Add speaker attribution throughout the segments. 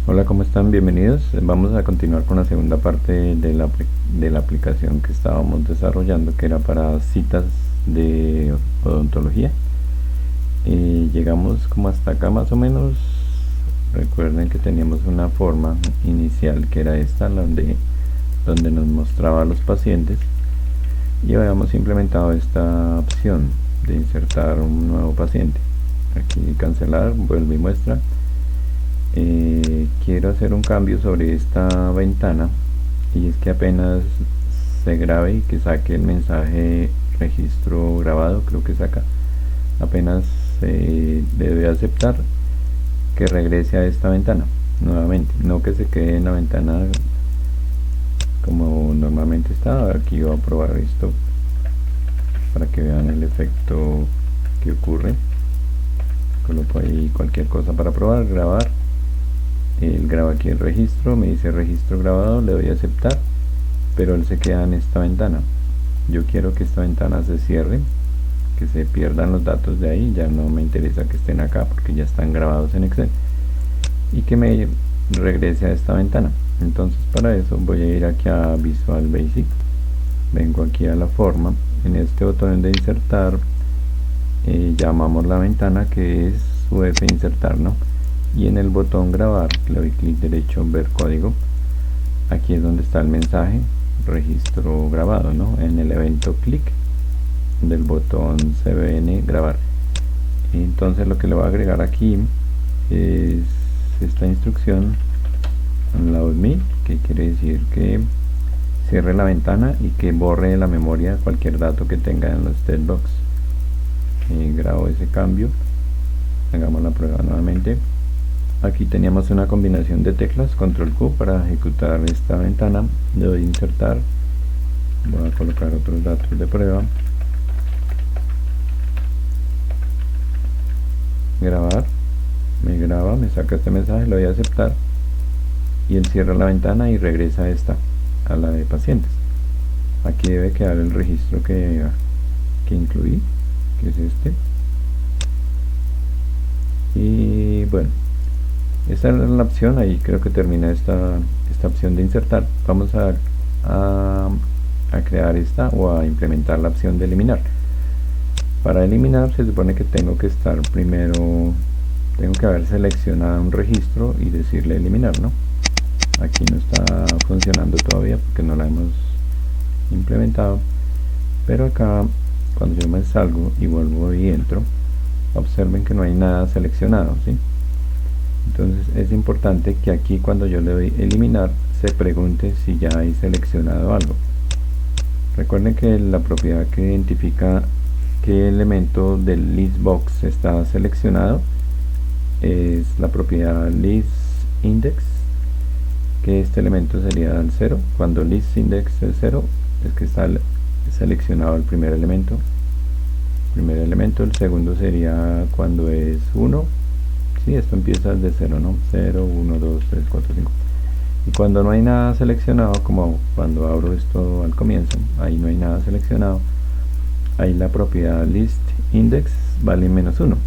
Speaker 1: Hola, ¿cómo están? Bienvenidos. Vamos a continuar con la segunda parte de la aplicación que estábamos desarrollando, que era para citas de odontología. Llegamos como hasta acá más o menos. Recuerden que teníamos una forma inicial que era esta, donde nos mostraba a los pacientes, y habíamos implementado esta opción de insertar un nuevo paciente. Aquí cancelar, vuelve y muestra. Quiero hacer un cambio sobre esta ventana, y es que apenas se grabe y que saque el mensaje registro grabado, creo que saca, apenas debe aceptar que regrese a esta ventana nuevamente, no que se quede en la ventana como normalmente está. Aquí voy a probar esto para que vean el efecto que ocurre. Coloco ahí cualquier cosa para probar, grabar. Él graba aquí el registro, me dice registro grabado, le doy a aceptar, pero él se queda en esta ventana. Yo quiero que esta ventana se cierre, que se pierdan los datos de ahí, ya no me interesa que estén acá porque ya están grabados en Excel, y que me regrese a esta ventana. Entonces para eso voy a ir aquí a Visual Basic, vengo aquí a la forma, en este botón de insertar llamamos la ventana que es UF insertar, ¿no? Y en el botón grabar le doy clic derecho en ver código. Aquí es donde está el mensaje registro grabado, ¿no? En el evento clic del botón CBN grabar. Entonces lo que le voy a agregar aquí es esta instrucción load me, que quiere decir que cierre la ventana y que borre de la memoria cualquier dato que tenga en los textbox. Grabo ese cambio, hagamos la prueba nuevamente. Aquí teníamos una combinación de teclas, control Q para ejecutar esta ventana, le doy insertar, voy a colocar otros datos de prueba, grabar, me graba, me saca este mensaje, le doy a aceptar y él cierra la ventana y regresa a esta, a la de pacientes. Aquí debe quedar el registro que incluí, que es este, y bueno, esta es la opción. Ahí creo que termina esta opción de insertar. Vamos a crear esta o a implementar la opción de eliminar. Para eliminar se supone que tengo que estar primero, tengo que haber seleccionado un registro y decirle eliminar, ¿no? Aquí no está funcionando todavía porque no la hemos implementado, pero acá cuando yo me salgo y vuelvo y entro, observen que no hay nada seleccionado, ¿sí? Entonces es importante que aquí cuando yo le doy eliminar se pregunte si ya hay seleccionado algo. Recuerden que la propiedad que identifica qué elemento del list box está seleccionado es la propiedad list index, que este elemento sería el 0. Cuando list index es 0 es que está seleccionado el primer elemento. El segundo sería cuando es 1. Sí, esto empieza desde 0, ¿no? 0, 1, 2, 3, 4, 5. Y cuando no hay nada seleccionado, como cuando abro esto al comienzo, ahí no hay nada seleccionado, ahí la propiedad list index vale -1.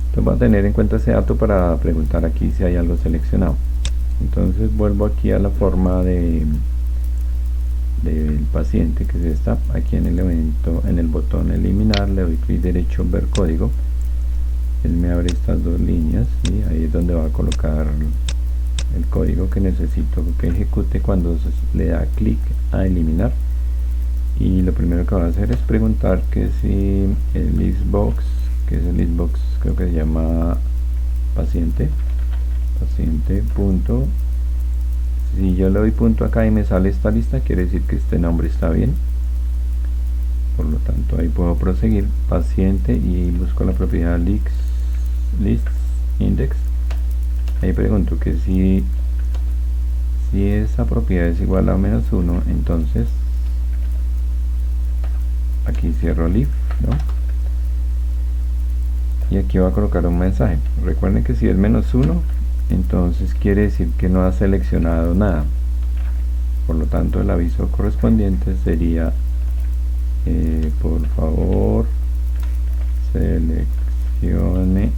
Speaker 1: Entonces voy a tener en cuenta ese dato para preguntar aquí si hay algo seleccionado. Entonces vuelvo aquí a la forma del paciente, que es esta. Aquí en el evento, en el botón eliminar, le doy clic derecho en ver código. Él me abre estas dos líneas y ahí es donde va a colocar el código que necesito que ejecute cuando le da clic a eliminar. Y lo primero que va a hacer es preguntar que si el listbox, que es el listbox, creo que se llama paciente punto. Si yo le doy punto acá y me sale esta lista, quiere decir que este nombre está bien. Por lo tanto ahí puedo proseguir paciente y busco la propiedad list index. Ahí pregunto que si esa propiedad es igual a -1, entonces aquí cierro el if, ¿no? Y aquí voy a colocar un mensaje. Recuerden que si es -1, entonces quiere decir que no ha seleccionado nada. Por lo tanto el aviso correspondiente sería por favor seleccione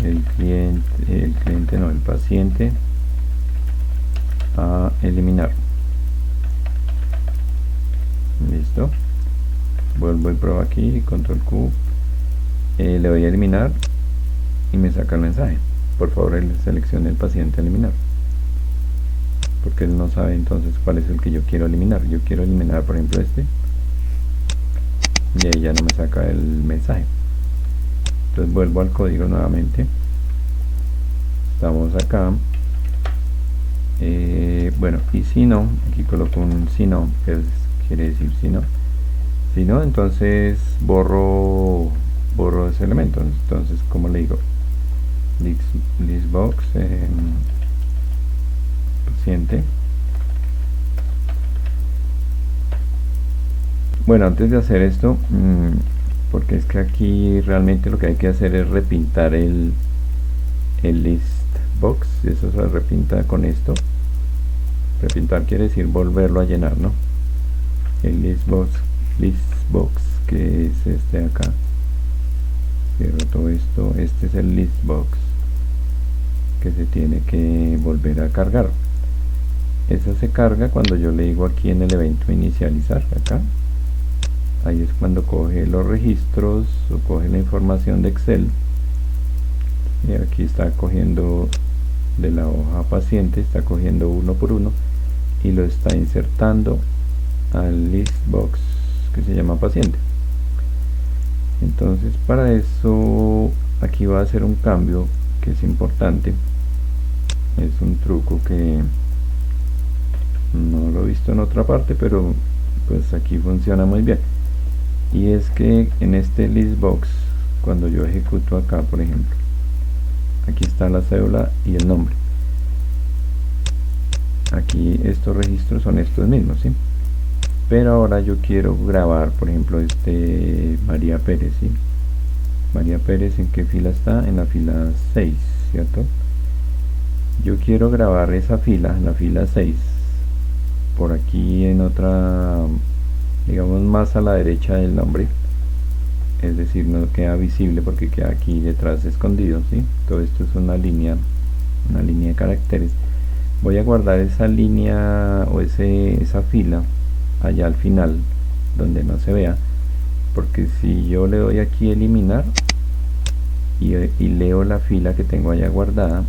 Speaker 1: el cliente no, el paciente a eliminar. Listo, vuelvo y pruebo aquí, control Q, le doy a eliminar y me saca el mensaje: por favor seleccione el paciente a eliminar, porque él no sabe entonces cuál es el que yo quiero eliminar. Yo quiero eliminar, por ejemplo, este, y ahí ya no me saca el mensaje. Entonces vuelvo al código nuevamente, estamos acá, bueno, y si no, aquí coloco un si no, que quiere decir si no, entonces borro ese elemento. Entonces, como le digo, listbox paciente. Bueno, antes de hacer esto, porque es que aquí realmente lo que hay que hacer es repintar el listbox. Eso se repinta con esto. Repintar quiere decir volverlo a llenar, ¿no? El listbox, que es este de acá. Cierro todo esto. Este es el listbox que se tiene que volver a cargar. Eso se carga cuando yo le digo aquí en el evento inicializar, acá. Ahí es cuando coge los registros o coge la información de Excel, y aquí está cogiendo de la hoja paciente, está cogiendo uno por uno y lo está insertando al listbox que se llama paciente. Entonces, para eso aquí va a hacer un cambio que es importante. Es un truco que no lo he visto en otra parte, pero pues aquí funciona muy bien. Y es que en este listbox, cuando yo ejecuto acá, por ejemplo, aquí está la cédula y el nombre. Aquí estos registros son estos mismos, ¿sí? Pero ahora yo quiero grabar, por ejemplo, María Pérez, ¿sí? María Pérez, ¿en qué fila está? En la fila 6, ¿cierto? Yo quiero grabar esa fila, la fila 6, por aquí en otra, digamos, más a la derecha del nombre, es decir, no queda visible porque queda aquí detrás escondido, ¿sí? Todo esto es una línea de caracteres. Voy a guardar esa línea o esa fila allá al final donde no se vea, porque si yo le doy aquí eliminar y leo la fila que tengo allá guardada,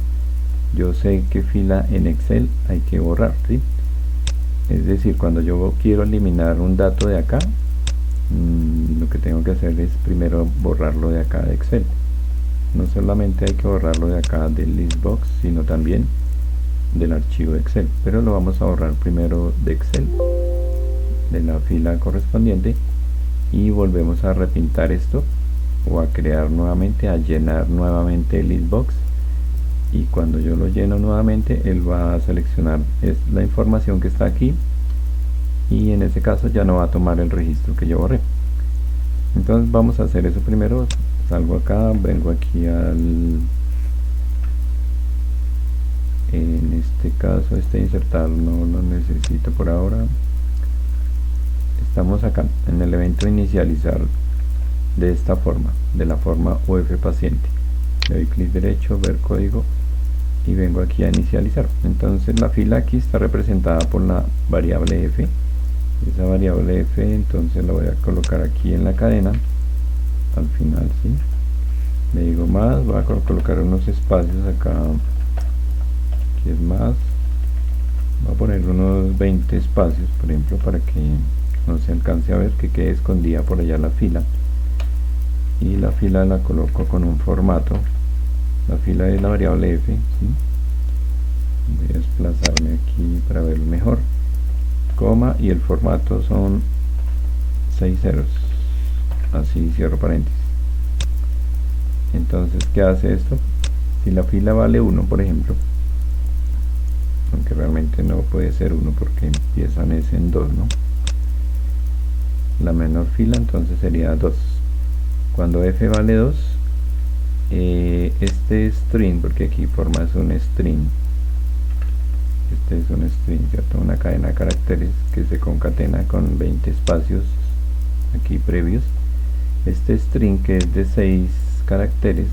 Speaker 1: yo sé qué fila en Excel hay que borrar, ¿sí? Es decir, cuando yo quiero eliminar un dato de acá, lo que tengo que hacer es primero borrarlo de acá de Excel. No solamente hay que borrarlo de acá del listbox, sino también del archivo de Excel, pero lo vamos a borrar primero de Excel, de la fila correspondiente, y volvemos a repintar esto o a crear nuevamente, a llenar nuevamente el listbox, y cuando yo lo lleno nuevamente él va a seleccionar la información que está aquí, y en ese caso ya no va a tomar el registro que yo borré. Entonces vamos a hacer eso primero. Salgo acá, vengo aquí en este caso insertar no lo necesito por ahora. Estamos acá en el evento inicializar de esta forma, de la forma UF paciente. Le doy clic derecho, ver código, y vengo aquí a inicializar. Entonces la fila aquí está representada por la variable f. Esa variable f entonces la voy a colocar aquí en la cadena al final, ¿sí? Le digo más, voy a colocar unos espacios acá, aquí es más, voy a poner unos 20 espacios, por ejemplo, para que no se alcance a ver, que quede escondida por allá la fila. Y la fila la coloco con un formato. La fila es la variable f, ¿sí? Voy a desplazarme aquí para verlo mejor, coma, y el formato son 6 ceros, así, cierro paréntesis. Entonces, ¿qué hace esto? Si la fila vale 1, por ejemplo, aunque realmente no puede ser 1 porque empiezan en 2, ¿no? La menor fila entonces sería 2. Cuando f vale 2, este string, porque aquí forma es un string, este es un string, ¿cierto? Una cadena de caracteres que se concatena con 20 espacios aquí previos. Este string, que es de 6 caracteres,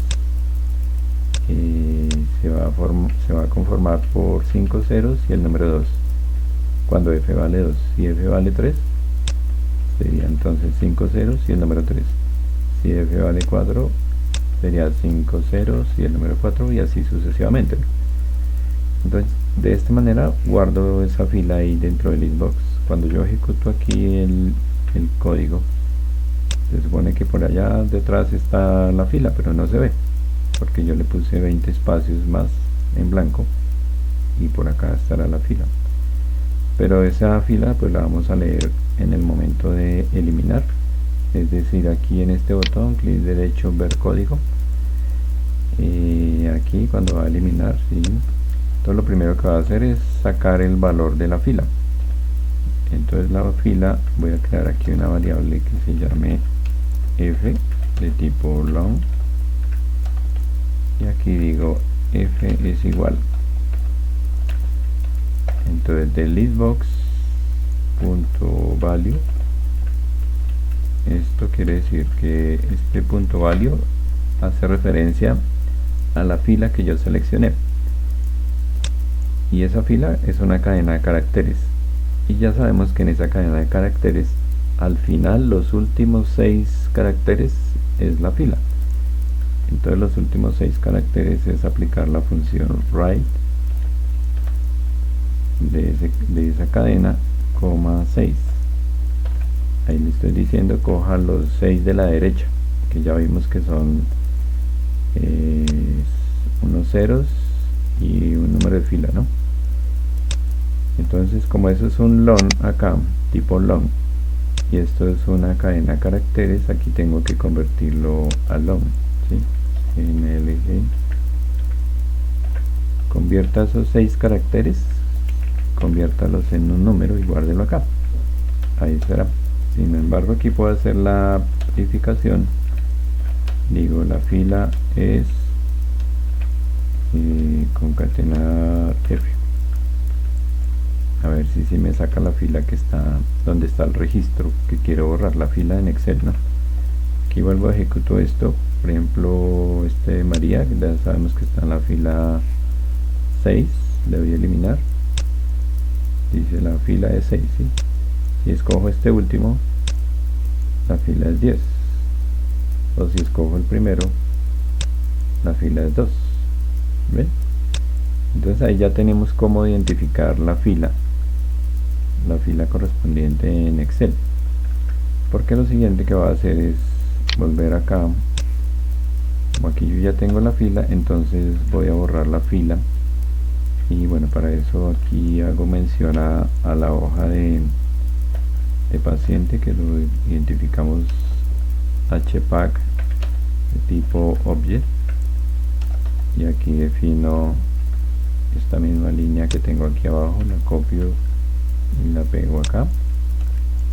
Speaker 1: se va a conformar por 5 ceros y el número 2 cuando f vale 2. Si f vale 3 sería entonces 5 ceros y el número 3. Si f vale 4 sería 5 ceros y el número 4, y así sucesivamente. Entonces de esta manera guardo esa fila ahí dentro del listbox. Cuando yo ejecuto aquí el código, se supone que por allá detrás está la fila, pero no se ve porque yo le puse 20 espacios más en blanco y por acá estará la fila. Pero esa fila pues la vamos a leer en el momento de eliminar, es decir, aquí en este botón, clic derecho, ver código, aquí cuando va a eliminar, ¿sí? Entonces lo primero que va a hacer es sacar el valor de la fila. Entonces la fila, voy a crear aquí una variable que se llame f de tipo long, y aquí digo f es igual, entonces del listbox.value, esto quiere decir que este punto value hace referencia a la fila que yo seleccioné, y esa fila es una cadena de caracteres, y ya sabemos que en esa cadena de caracteres al final los últimos 6 caracteres es la fila. Entonces los últimos 6 caracteres es aplicar la función write de esa cadena, coma 6. Ahí le estoy diciendo coja los 6 de la derecha, que ya vimos que son unos ceros y un número de fila, ¿no? Entonces, como eso es un long acá, tipo long, y esto es una cadena de caracteres, aquí tengo que convertirlo a long, ¿sí? En LG, convierta esos 6 caracteres, conviértalos en un número y guárdelo acá, ahí será. Sin embargo, aquí puedo hacer la verificación, digo la fila es concatenar f, a ver si me saca la fila que está donde está el registro que quiero borrar, la fila en Excel, ¿no? Aquí vuelvo a ejecutar esto, por ejemplo María, ya sabemos que está en la fila 6, le voy a eliminar, dice la fila es 6, ¿sí? Si escojo este último, la fila es 10, o si escojo el primero, la fila es 2, ¿ven? Entonces ahí ya tenemos cómo identificar la fila correspondiente en Excel, porque lo siguiente que va a hacer es volver acá, como aquí yo ya tengo la fila, entonces voy a borrar la fila, y bueno, para eso aquí hago mención a la hoja de paciente, que lo identificamos hpack de tipo object, y aquí defino esta misma línea que tengo aquí abajo, la copio y la pego acá,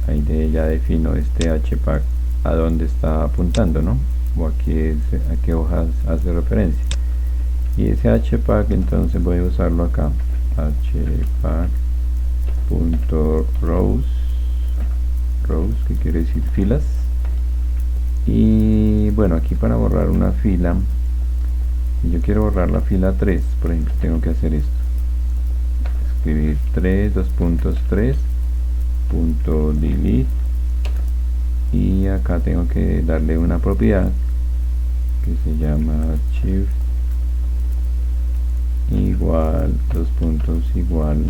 Speaker 1: ahí ya defino este hpack a dónde está apuntando, ¿no? O a qué hojas hace referencia, y ese hpack entonces voy a usarlo acá, hpack.rows, que quiere decir filas, y bueno, aquí para borrar una fila, si yo quiero borrar la fila 3, por ejemplo, tengo que hacer esto, escribir 3, 2.3, .delete, y acá tengo que darle una propiedad que se llama shift igual, dos puntos igual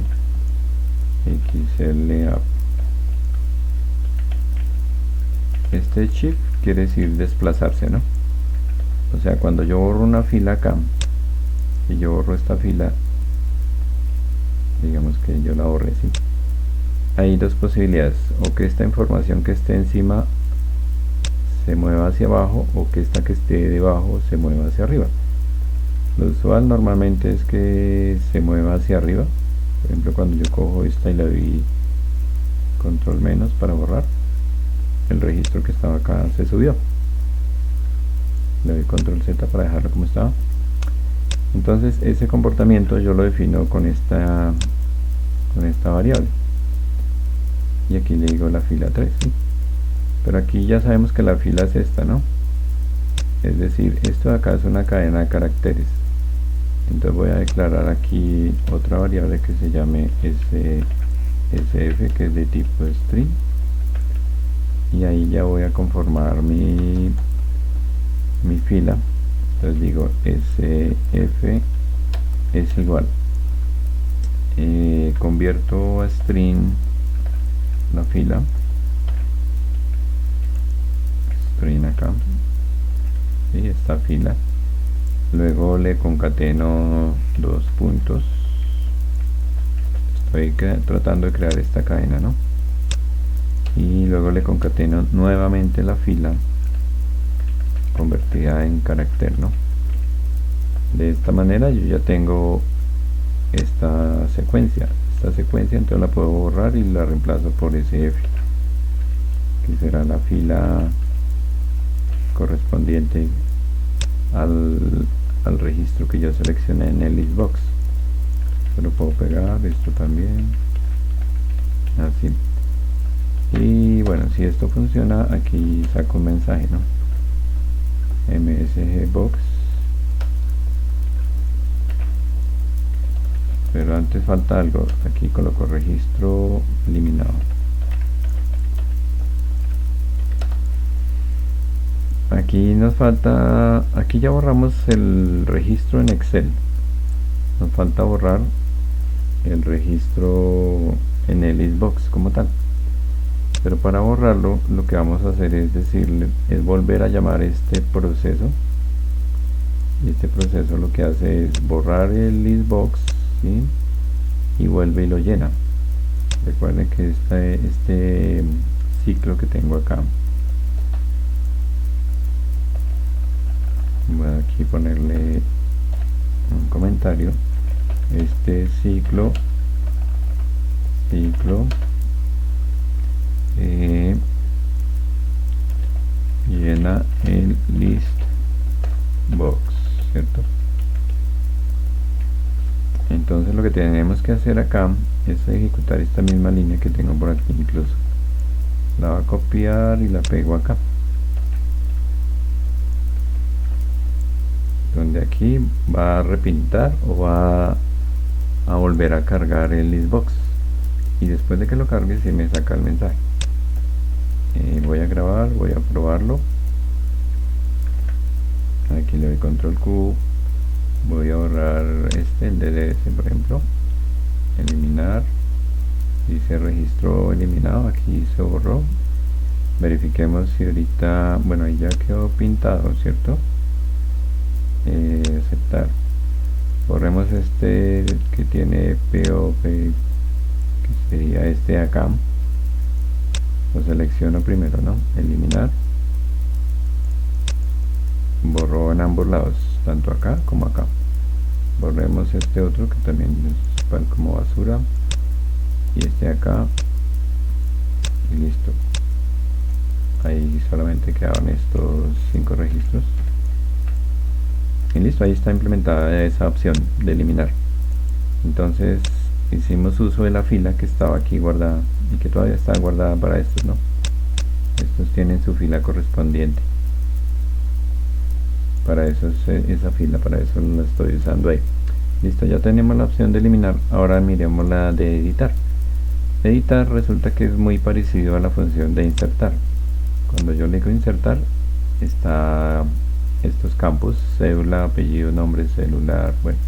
Speaker 1: xlab. Este shift quiere decir desplazarse, ¿no? O sea, cuando yo borro una fila acá, y yo borro esta fila, digamos que yo la borré, ¿sí? Hay dos posibilidades, o que esta información que esté encima se mueva hacia abajo, o que esta que esté debajo se mueva hacia arriba. Lo usual normalmente es que se mueva hacia arriba. Por ejemplo, cuando yo cojo esta y le doy control menos para borrar, el registro que estaba acá se subió. Le doy control Z para dejarlo como estaba. Entonces ese comportamiento yo lo defino con esta variable, y aquí le digo la fila 3, ¿sí? Pero aquí ya sabemos que la fila es esta, ¿no? Es decir, esto de acá es una cadena de caracteres, Entonces voy a declarar aquí otra variable que se llame sf, que es de tipo string, y ahí ya voy a conformar mi fila. Entonces digo sf es igual, convierto a string la fila, string acá, y esta fila, luego le concateno dos puntos, estoy tratando de crear esta cadena, ¿no? Y luego le concateno nuevamente la fila convertida en carácter, ¿no? De esta manera yo ya tengo esta secuencia, entonces la puedo borrar y la reemplazo por sf, que será la fila correspondiente al registro que yo seleccioné en el listbox. Se lo puedo pegar, esto también, así. Y bueno, si esto funciona, aquí saco un mensaje, ¿no? msgbox. Pero antes falta algo, aquí coloco registro eliminado. Aquí nos falta, aquí ya borramos el registro en Excel, nos falta borrar el registro en el listbox como tal. Pero para borrarlo, lo que vamos a hacer es decirle, es volver a llamar este proceso, y este proceso lo que hace es borrar el listbox, ¿sí? Y vuelve y lo llena. Recuerden que este ciclo que tengo acá, voy a aquí ponerle un comentario, este ciclo llena el listbox, ¿cierto? Entonces lo que tenemos que hacer acá es ejecutar esta misma línea que tengo por aquí, incluso la voy a copiar y la pego acá, donde aquí va a repintar o va a volver a cargar el listbox, y después de que lo cargue se me saca el mensaje. Voy a grabar, voy a probarlo, aquí le doy control Q, voy a borrar el DDS, por ejemplo, eliminar, dice registro eliminado, aquí se borró. Verifiquemos si ahorita, bueno, ahí ya quedó pintado, ¿cierto? Aceptar, borremos este que tiene POP, que sería este de acá, lo selecciono primero, ¿no? Eliminar, borró en ambos lados, tanto acá como acá. Borremos este otro que también es como basura, y este de acá, y listo. Ahí solamente quedaban estos 5 registros. Y listo, ahí está implementada esa opción de eliminar. Entonces hicimos uso de la fila que estaba aquí guardada y que todavía está guardada para estos, ¿no? Estos tienen su fila correspondiente. Para eso es esa fila, para eso la estoy usando ahí. Listo, ya tenemos la opción de eliminar. Ahora miremos la de editar. Editar resulta que es muy parecido a la función de insertar. Cuando yo le digo insertar, está estos campos, cédula, apellido, nombre, celular. Bueno,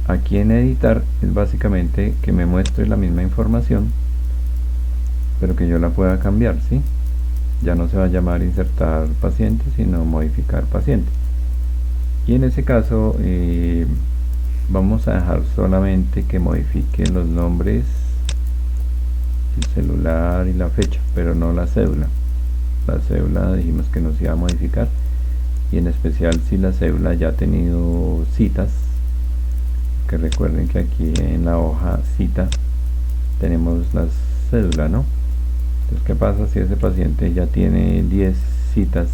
Speaker 1: aquí en editar es básicamente que me muestre la misma información, pero que yo la pueda cambiar, ¿sí? Ya no se va a llamar insertar paciente, sino modificar paciente. Y en ese caso vamos a dejar solamente que modifique los nombres, el celular y la fecha, pero no la cédula. La cédula dijimos que no se iba a modificar, y en especial si la cédula ya ha tenido citas, que recuerden que aquí en la hoja cita tenemos la cédula, ¿no? Entonces, ¿qué pasa si ese paciente ya tiene 10 citas,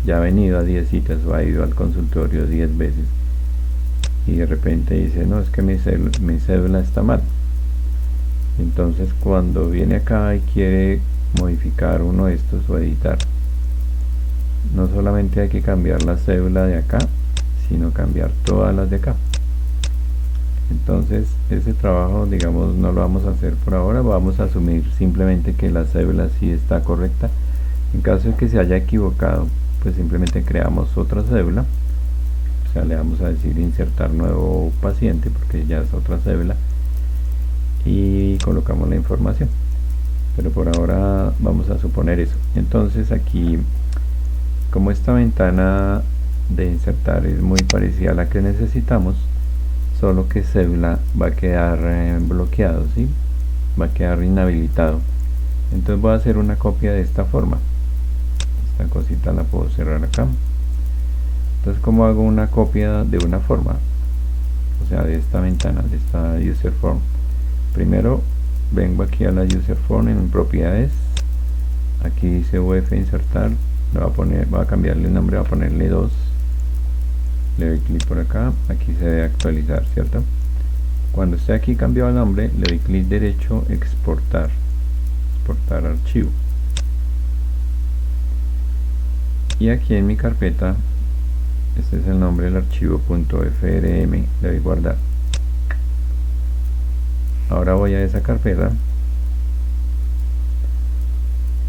Speaker 1: ya ha venido a 10 citas o ha ido al consultorio 10 veces, y de repente dice, no, es que mi cédula está mal? Entonces cuando viene acá y quiere modificar uno de estos o editar, no solamente hay que cambiar la cédula de acá, sino cambiar todas las de acá. Entonces ese trabajo, digamos, no lo vamos a hacer por ahora, vamos a asumir simplemente que la cédula sí está correcta. En caso de que se haya equivocado, pues simplemente creamos otra cédula, o sea, le vamos a decir insertar nuevo paciente porque ya es otra cédula, y colocamos la información. Pero por ahora vamos a suponer eso. Entonces aquí, como esta ventana de insertar es muy parecida a la que necesitamos, solo que cédula va a quedar bloqueado, ¿sí? Va a quedar inhabilitado. Entonces voy a hacer una copia de esta forma. Esta cosita la puedo cerrar acá. Entonces, ¿cómo hago una copia de una forma? O sea, de esta ventana, de esta user form. Primero vengo aquí a la user form en propiedades. Aquí dice UF insertar. Va a cambiarle el nombre, va a ponerle 2. Le doy clic por acá, aquí se debe actualizar, ¿cierto? Cuando esté aquí cambiado el nombre, le doy clic derecho, exportar archivo, y aquí en mi carpeta, este es el nombre del archivo .frm, le doy guardar. Ahora voy a esa carpeta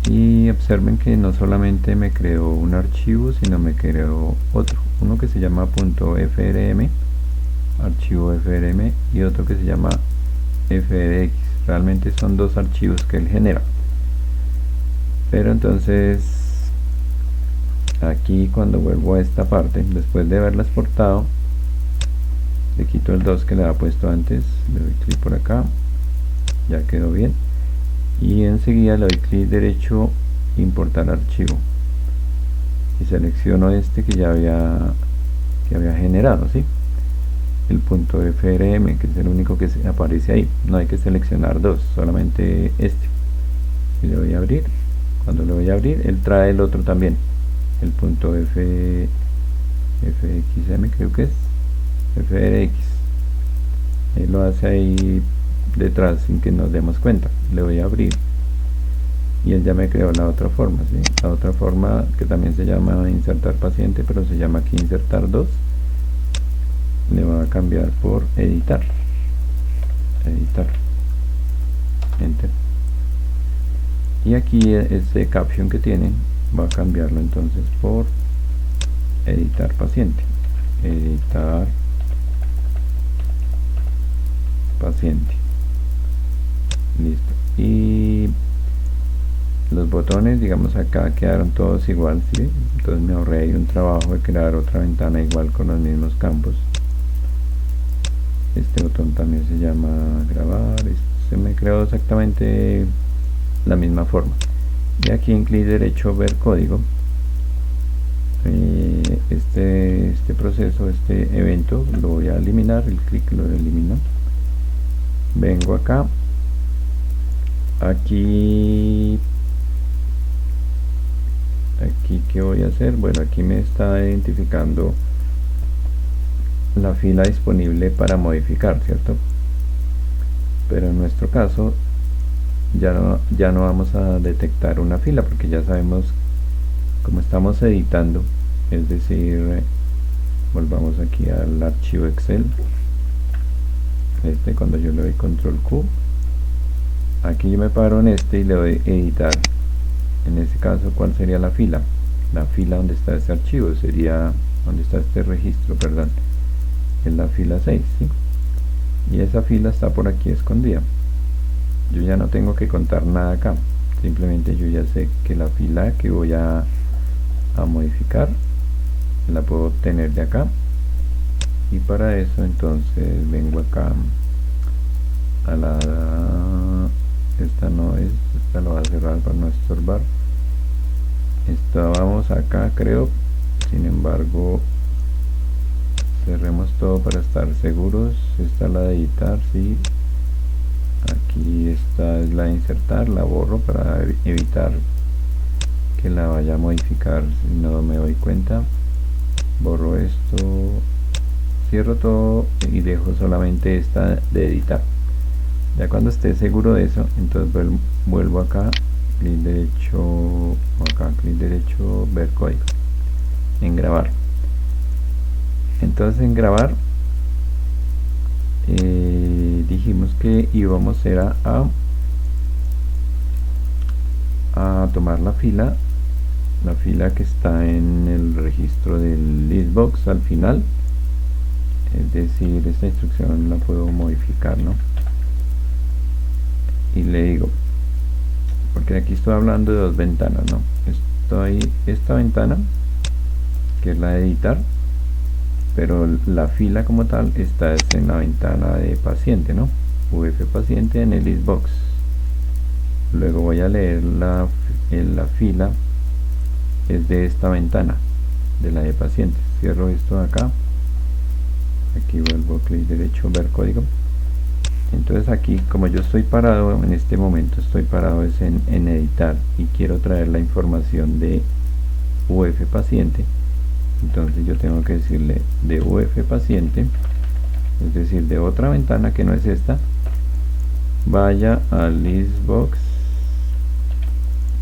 Speaker 1: y observen que no solamente me creó un archivo, sino me creó otro, uno que se llama .frm, archivo frm, y otro que se llama fdx. Realmente son dos archivos que él genera. Pero entonces aquí, cuando vuelvo a esta parte, después de haberla exportado, le quito el 2 que le había puesto antes, le doy clic por acá, ya quedó bien, y enseguida le doy clic derecho, importar archivo, y selecciono este que ya había generado, ¿sí? El .frm, que es el único que aparece ahí. No hay que seleccionar dos, solamente este. Y le voy a abrir. Cuando le voy a abrir, él trae el otro también, el .fxm, creo que es fdx. Él lo hace ahí detrás sin que nos demos cuenta. Le voy a abrir y él ya me creó la otra forma, ¿sí? La otra forma, que también se llama insertar paciente, pero se llama aquí insertar 2, le va a cambiar por editar, enter, y aquí este caption que tienen va a cambiarlo entonces por editar paciente, listo. Y los botones, digamos, acá quedaron todos igual, ¿sí? Entonces me ahorré ahí un trabajo de crear otra ventana igual con los mismos campos. Este botón también se llama grabar, se me creó exactamente la misma forma. Y aquí en clic derecho, ver código, este proceso, este evento lo voy a eliminar, el clic lo elimino. Vengo acá, aquí ¿qué voy a hacer? Bueno, aquí me está identificando la fila disponible para modificar, ¿cierto? Pero en nuestro caso ya no vamos a detectar una fila, porque ya sabemos, como estamos editando, es decir, volvamos aquí al archivo Excel, cuando yo le doy control Q, aquí yo me paro en y le doy editar. En ese caso, ¿cuál sería la fila? La fila donde está este archivo sería, donde está este registro, perdón, en la fila 6, ¿sí? Y esa fila está por aquí escondida. Yo ya no tengo que contar nada acá, simplemente yo ya sé que la fila que voy a modificar la puedo obtener de acá, y para eso entonces vengo acá a esta no es, esta lo voy a cerrar para no estorbar. Estábamos acá, creo, sin embargo cerremos todo para estar seguros. Esta es la de editar, sí. Aquí esta es la de insertar, la borro para evitar que la vaya a modificar si no me doy cuenta. Borro esto, cierro todo y dejo solamente esta de editar. Ya cuando esté seguro de eso, entonces vuelvo acá, clic derecho, ver código, en grabar. Entonces en grabar dijimos que íbamos era a tomar la fila que está en el registro del listbox al final. Es decir, esta instrucción la puedo modificar, ¿no? Y le digo, porque aquí estoy hablando de dos ventanas, ¿no? Esta ventana, que es la de editar, pero la fila como tal está en la ventana de paciente, ¿no? UF paciente en el listbox. Luego voy a leer la fila es de esta ventana, de la de paciente. Cierro esto de acá, aquí vuelvo clic derecho, ver código. Entonces aquí, como yo estoy parado en este momento, estoy parado es en editar y quiero traer la información de UF paciente. Entonces yo tengo que decirle de UF paciente, es decir, de otra ventana que no es esta, vaya al listbox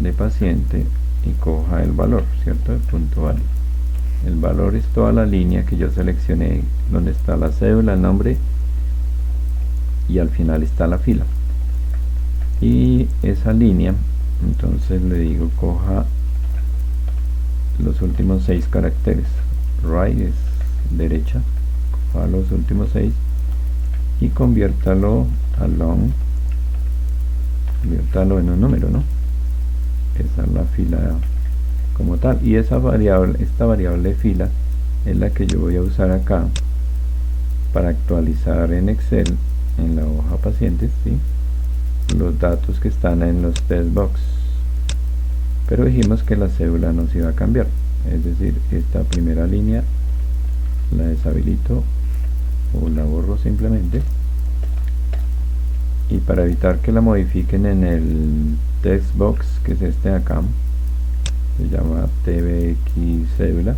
Speaker 1: de paciente y coja el valor, ¿cierto? El punto vale. El valor es toda la línea que yo seleccioné, donde está la cédula, el nombre, y al final está la fila. Y esa línea, entonces le digo coja los últimos 6 caracteres. Right es derecha, coja los últimos 6 y conviértalo conviértalo en un número, ¿no? Esa es la fila como tal, y esta variable fila es la que yo voy a usar acá para actualizar en Excel, en la hoja pacientes, ¿sí?, los datos que están en los test box. Pero dijimos que la cédula no se iba a cambiar, es decir, esta primera línea la deshabilito o la borro simplemente, y para evitar que la modifiquen en el text box, que es este de acá, se llama tbx cédula.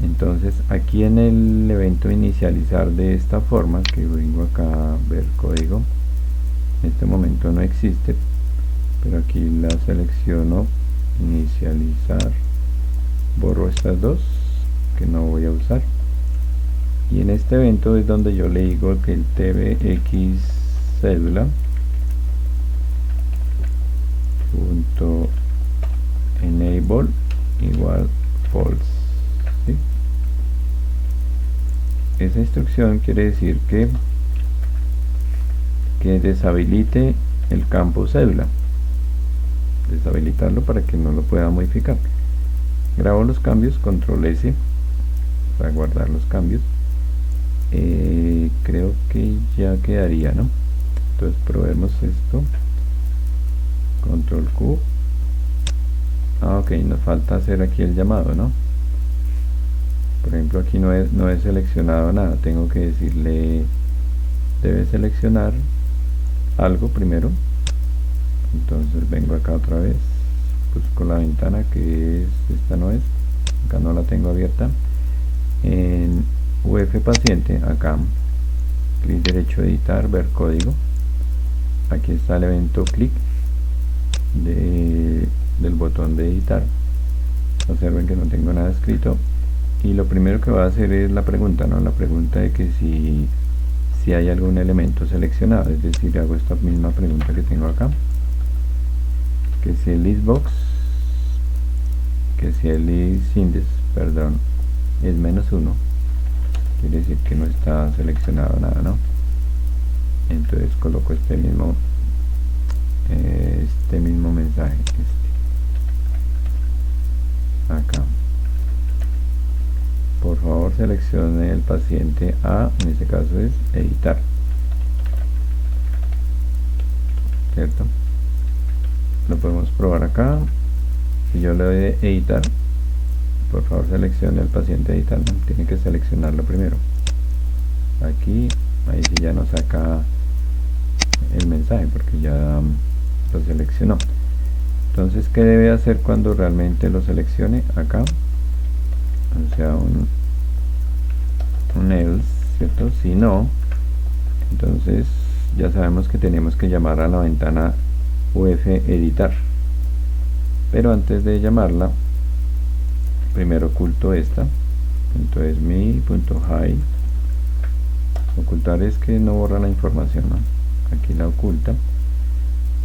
Speaker 1: Entonces aquí en el evento inicializar de esta forma, que vengo acá a ver código, en este momento no existe, pero aquí la selecciono, inicializar, borro estas dos que no voy a usar, y en este evento es donde yo le digo que el tbx cédula punto enable igual false, ¿sí? Esa instrucción quiere decir que deshabilite el campo cédula, deshabilitarlo para que no lo pueda modificar. Grabo los cambios, control S para guardar los cambios. Creo que ya quedaría, ¿no? Entonces probemos esto, control Q. Ok, nos falta hacer aquí el llamado, ¿no? Por ejemplo, aquí no he seleccionado nada, tengo que decirle, debe seleccionar algo primero. Entonces vengo acá otra vez, busco la ventana que es, esta no es, acá no la tengo abierta, en UF paciente, acá, clic derecho, editar, ver código, aquí está el evento clic del botón de editar. Observen que no tengo nada escrito, y lo primero que va a hacer es la pregunta, ¿no? La pregunta de que si hay algún elemento seleccionado, es decir, hago esta misma pregunta que tengo acá, que si el listbox, que si el listindex, perdón, es -1, quiere decir que no está seleccionado nada, ¿no? Entonces coloco este mismo mensaje, acá, por favor seleccione el paciente A, en este caso es editar, ¿cierto? Lo podemos probar acá. Si yo le doy de editar, por favor seleccione el paciente editar, ¿no? Tiene que seleccionarlo primero. Aquí, ahí sí ya nos saca el mensaje porque ya lo seleccionó. Entonces, ¿qué debe hacer cuando realmente lo seleccione? Acá, o sea, un else, ¿cierto? Si no, entonces ya sabemos que tenemos que llamar a la ventana UF editar, pero antes de llamarla, primero oculto esta Entonces mi.hide, ocultar es que no borra la información, ¿no? Aquí la oculta.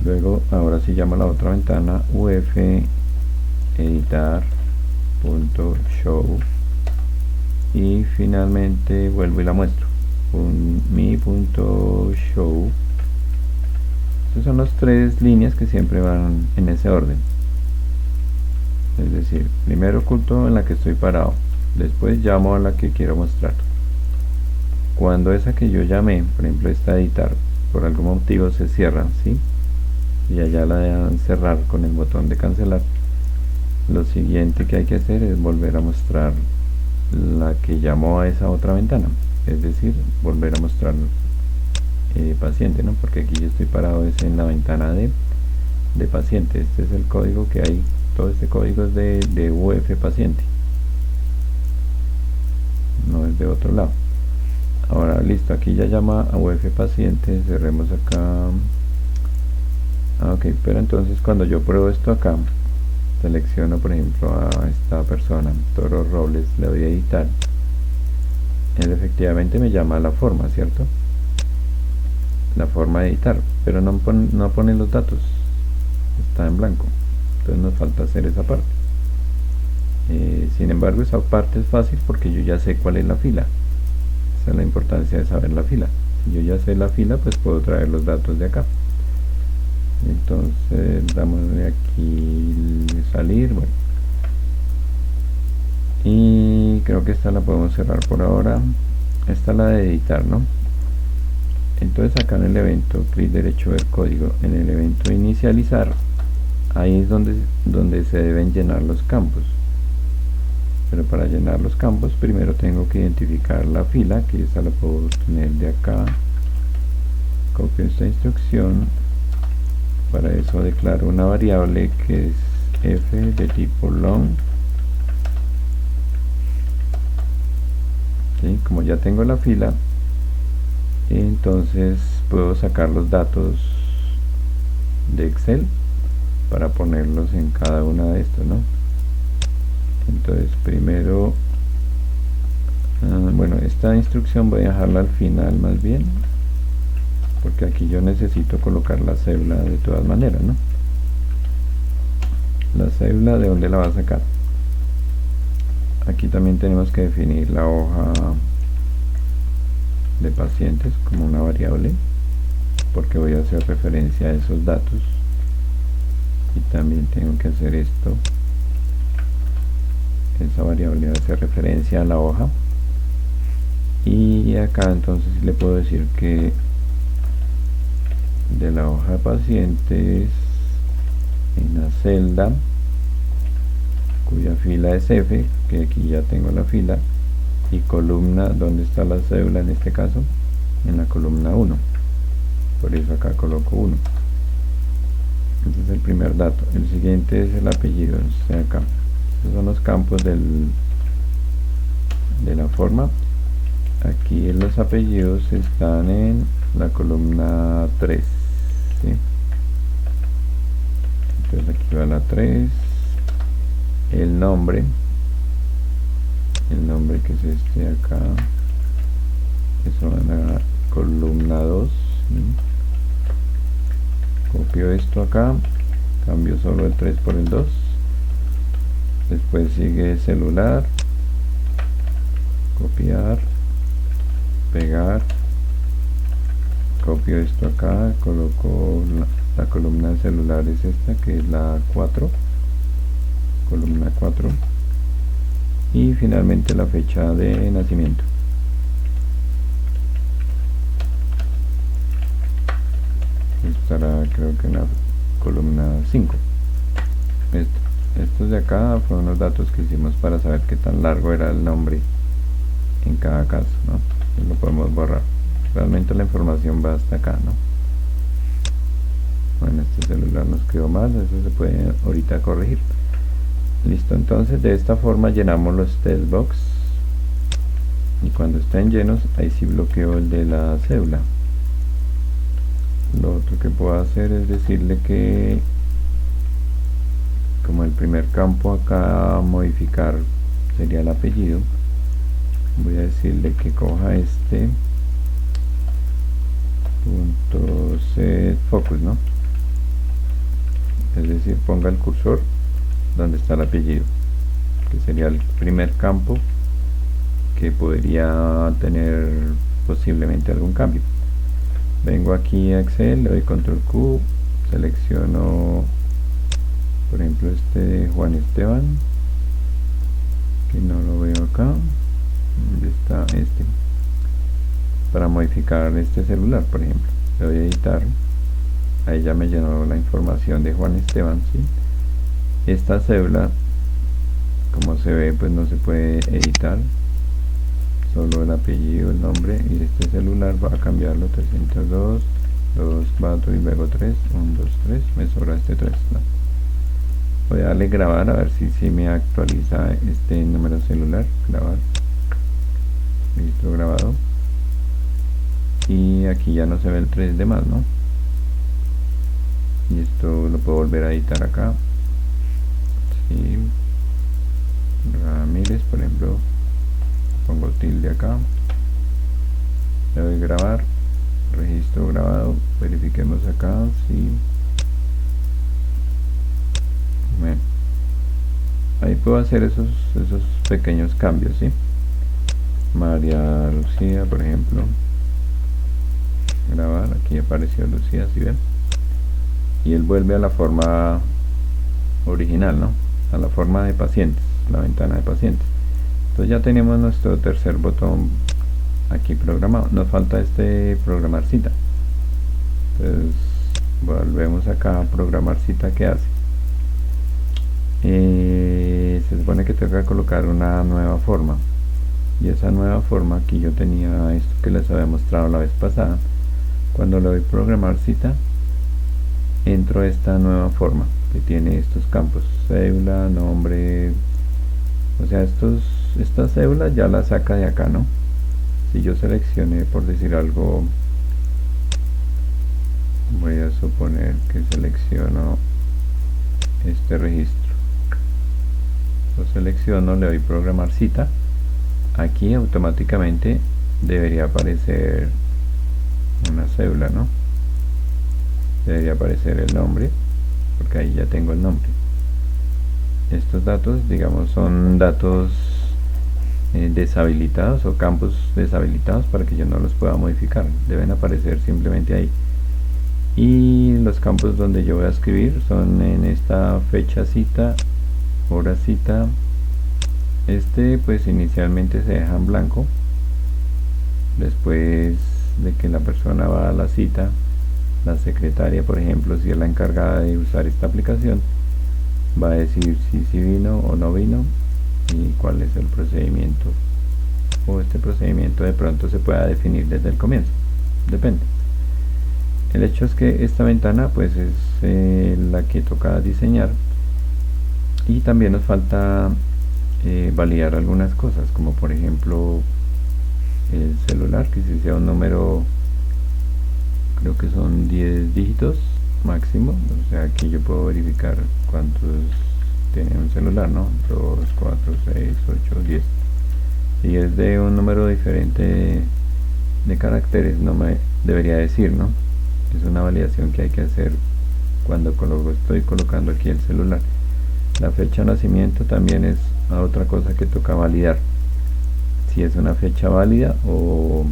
Speaker 1: Luego ahora sí llamo a la otra ventana uf editar.show y finalmente vuelvo y la muestro con mi.show. Estas son las tres líneas que siempre van en ese orden, es decir, primero oculto en la que estoy parado, después llamo a la que quiero mostrar. Cuando esa que yo llamé, por ejemplo esta editar, por algún motivo se cierra, ¿sí? Y allá la dejan cerrar con el botón de cancelar, lo siguiente que hay que hacer es volver a mostrar la que llamó a esa otra ventana, es decir, volver a mostrar paciente, ¿no? Porque aquí yo estoy parado es en la ventana de paciente. Este es el código que hay, todo este código es de uf paciente, no es de otro lado. Ahora listo, aquí ya llama a uf paciente, cerremos acá. Ok, pero entonces cuando yo pruebo esto acá, selecciono por ejemplo a esta persona, Toro Robles, le doy a editar, él efectivamente me llama a la forma, ¿cierto? La forma de editar, pero no pone los datos, está en blanco, entonces nos falta hacer esa parte. Sin embargo, esa parte es fácil porque yo ya sé cuál es la fila. Esa es la importancia de saber la fila. Si yo ya sé la fila, pues puedo traer los datos de acá. Entonces damos de aquí salir, bueno, y creo que esta la podemos cerrar por ahora. Esta es la de editar, ¿no? Entonces acá en el evento, clic derecho ver código, en el evento inicializar, ahí es donde se deben llenar los campos. Pero para llenar los campos primero tengo que identificar la fila, que esta la puedo tener de acá. Copio esta instrucción. Para eso declaro una variable que es f de tipo long. ¿Sí? Como ya tengo la fila, entonces puedo sacar los datos de Excel para ponerlos en cada una de estos, ¿no? Entonces primero, bueno, esta instrucción voy a dejarla al final más bien, porque aquí yo necesito colocar la cédula de todas maneras, ¿no? La cédula, ¿de dónde la va a sacar? Aquí también tenemos que definir la hoja de pacientes como una variable, porque voy a hacer referencia a esos datos, y también tengo que hacer esto, esa variable hace referencia a la hoja, y acá entonces le puedo decir que de la hoja de pacientes en la celda cuya fila es F, que aquí ya tengo la fila, y columna, ¿dónde está la cédula en este caso? En la columna 1, por eso acá coloco 1. Este es el primer dato. El siguiente es el apellido, o sea, acá estos son los campos de la forma. Aquí los apellidos están en la columna 3, ¿sí? Entonces aquí va la 3, el nombre que es este de acá, eso va en la columna 2, ¿sí? Copio esto acá, cambio solo el 3 por el 2, después sigue celular, copiar, pegar, copio esto acá, coloco la columna de celular es esta, que es la 4, columna 4, y finalmente la fecha de nacimiento. Estará creo que en la columna 5. Estos de acá fueron los datos que hicimos para saber qué tan largo era el nombre en cada caso, ¿no? Entonces lo podemos borrar. Realmente la información va hasta acá, ¿no? Bueno, este celular nos quedó mal, eso se puede ahorita corregir. Listo, entonces de esta forma llenamos los test box, y cuando estén llenos ahí sí bloqueo el de la cédula. Lo otro que puedo hacer es decirle que, como el primer campo acá, modificar sería el apellido, voy a decirle que coja este punto set focus, ¿no? Es decir, ponga el cursor donde está el apellido, que sería el primer campo que podría tener posiblemente algún cambio. Vengo aquí a Excel, le doy control Q, selecciono por ejemplo este de Juan Esteban, que no lo veo acá. ¿Dónde está este? Para modificar este celular, por ejemplo, le doy a editar. Ahí ya me llenó la información de Juan Esteban, ¿sí? Esta cédula, como se ve, pues no se puede editar, solo el apellido, el nombre, y este celular va a cambiarlo 302, 2, 4 y luego 3, 1, 2, 3, me sobra este 3, ¿no? Voy a darle grabar a ver si me actualiza este número celular. Grabar, listo, grabado, y aquí ya no se ve el 3 de más, ¿no? Y esto lo puedo volver a editar acá, sí. Ramírez, por ejemplo, pongo tilde acá, le doy grabar, registro grabado, verifiquemos acá, sí. Bueno, ahí puedo hacer esos pequeños cambios, ¿sí? María Lucía, por ejemplo, grabar, aquí apareció Lucía, ¿sí ven? Y él vuelve a la forma original, ¿no? A la forma de pacientes, la ventana de pacientes. Entonces ya tenemos nuestro tercer botón aquí programado. Nos falta este programar cita. Entonces volvemos acá a programar cita. ¿Qué hace? Se supone que tengo que colocar una nueva forma, y esa nueva forma, aquí yo tenía esto que les había mostrado la vez pasada. Cuando le doy programar cita, entro a esta nueva forma que tiene estos campos: cédula, nombre, o sea, esta cédula ya la saca de acá, ¿no? Si yo seleccioné, por decir algo, voy a suponer que selecciono este registro, lo selecciono, le doy programar cita, aquí automáticamente debería aparecer una cédula, ¿no? Debería aparecer el nombre, porque ahí ya tengo el nombre. Estos datos, digamos, son datos deshabilitados o campos deshabilitados para que yo no los pueda modificar, deben aparecer simplemente ahí. Y los campos donde yo voy a escribir son en esta fecha cita, hora cita. Pues inicialmente se deja en blanco. Después de que la persona va a la cita, la secretaria, por ejemplo, si es la encargada de usar esta aplicación, va a decir si vino o no vino y cuál es el procedimiento, o este procedimiento de pronto se pueda definir desde el comienzo, depende. El hecho es que esta ventana pues es la que toca diseñar, y también nos falta validar algunas cosas, como por ejemplo el celular, que si sea un número, creo que son 10 dígitos máximo, o sea aquí yo puedo verificar cuántos tiene un celular, ¿no? 2, 4, 6, 8, 10. Si es de un número diferente de caracteres, no me debería decir, ¿no? Es una validación que hay que hacer cuando estoy colocando aquí el celular. La fecha de nacimiento también es otra cosa que toca validar, si es una fecha válida o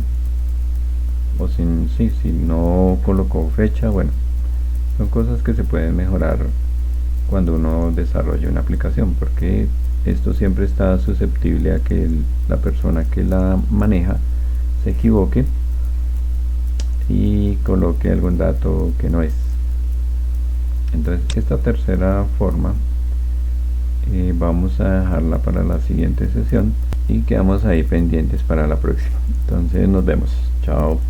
Speaker 1: si no colocó fecha. Bueno, son cosas que se pueden mejorar cuando uno desarrolla una aplicación, porque esto siempre está susceptible a que la persona que la maneja se equivoque y coloque algún dato que no es. Entonces esta tercera forma vamos a dejarla para la siguiente sesión y quedamos ahí pendientes para la próxima. Entonces nos vemos, chao.